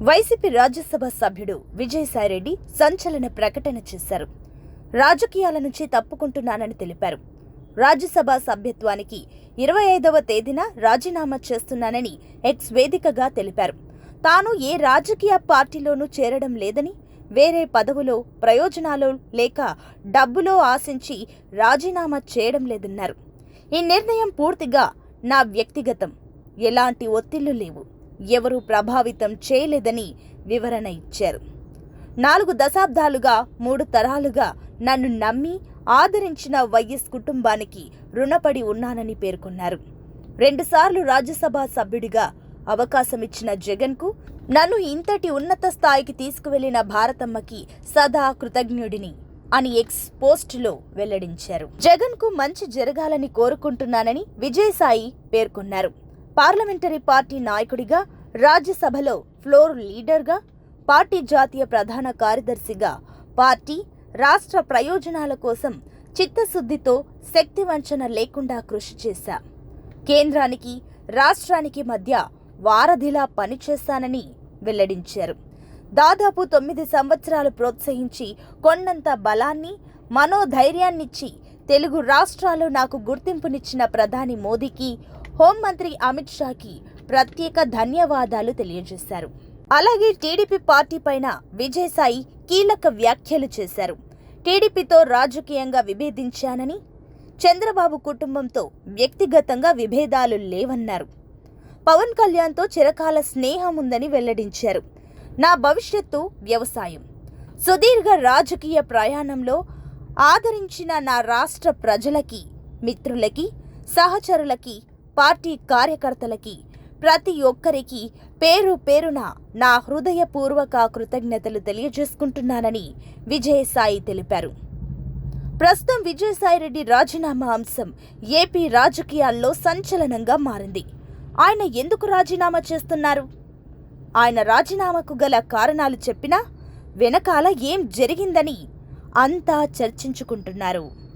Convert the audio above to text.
YCP Rajya Sabha సభ్యుడు విజయసాయిరెడ్డి సంచలన ప్రకటన చేశారు. రాజకీయాల నుంచి తప్పుకుంటున్నానని తెలిపారు. రాజ్యసభ సభ్యత్వానికి 25వ తేదీన రాజీనామా చేస్తున్నానని ఎక్స్ వేదికగా తెలిపారు. తాను ఏ రాజకీయ పార్టీలోనూ చేరడం లేదని, వేరే పదవులో, ప్రయోజనాలు లేక డబ్బులో ఆశించి రాజీనామా చేయడం లేదన్నారు. ఈ నిర్ణయం పూర్తిగా నా వ్యక్తిగతం, ఎలాంటి ఒత్తిళ్లు లేవు, ఎవరూ ప్రభావితం చేయలేదని వివరణ ఇచ్చారు. 4 దశాబ్దాలుగా 3 తరాలుగా నన్ను నమ్మి ఆదరించిన వైఎస్ కుటుంబానికి రుణపడి ఉన్నానని పేర్కొన్నారు. 2 సార్లు రాజ్యసభ సభ్యుడిగా అవకాశమిచ్చిన జగన్కు, నన్ను ఇంతటి ఉన్నత స్థాయికి తీసుకువెళ్లిన భారతమ్మకి సదా కృతజ్ఞుడిని అని ఎక్స్ పోస్టులో వెల్లడించారు. జగన్కు మంచి జరగాలని కోరుకుంటున్నానని విజయసాయి పేర్కొన్నారు. పార్లమెంటరీ పార్టీ నాయకుడిగా, రాజ్యసభలో ఫ్లోర్ లీడర్గా, పార్టీ జాతీయ ప్రధాన కార్యదర్శిగా పార్టీ, రాష్ట్ర ప్రయోజనాల కోసం చిత్తశుద్ధితో శక్తివంచన లేకుండా కృషి చేశా. కేంద్రానికి, రాష్ట్రానికి మధ్య వారధిలా పనిచేశానని వెల్లడించారు. దాదాపు 9 సంవత్సరాలు ప్రోత్సహించి కొండంత బలాన్ని, మనోధైర్యాన్నిచ్చి తెలుగు రాష్ట్రాలు నాకు గుర్తింపునిచ్చిన ప్రధాని మోదీకి, హోంమంత్రి అమిత్ షాకి ప్రత్యేక ధన్యవాదాలు తెలియజేశారు. అలాగే టీడీపీ పార్టీ పైన విజయసాయి కీలక వ్యాఖ్యలు చేశారు. టీడీపీతో రాజకీయంగా విభేదించానని, చంద్రబాబు కుటుంబంతో వ్యక్తిగతంగా విభేదాలు లేవన్నారు. పవన్ కళ్యాణ్తో చిరకాల స్నేహం ఉందని వెల్లడించారు. నా భవిష్యత్తు వ్యవసాయం. సుదీర్ఘ రాజకీయ ప్రయాణంలో ఆదరించిన నా రాష్ట్ర ప్రజలకి, మిత్రులకి, సహచరులకి, పార్టీ కార్యకర్తలకి, ప్రతి ఒక్కరికి పేరు పేరున నా హృదయపూర్వక కృతజ్ఞతలు తెలియజేసుకుంటున్నానని విజయసాయి తెలిపారు. ప్రస్తుతం విజయసాయిరెడ్డి రాజీనామా అంశం ఏపీ రాజకీయాల్లో సంచలనంగా మారింది. ఆయన ఎందుకు రాజీనామా చేస్తున్నారు? ఆయన రాజీనామాకు గల కారణాలు చెప్పినా వెనకాల ఏం జరిగిందని అంతా చర్చించుకుంటున్నారు.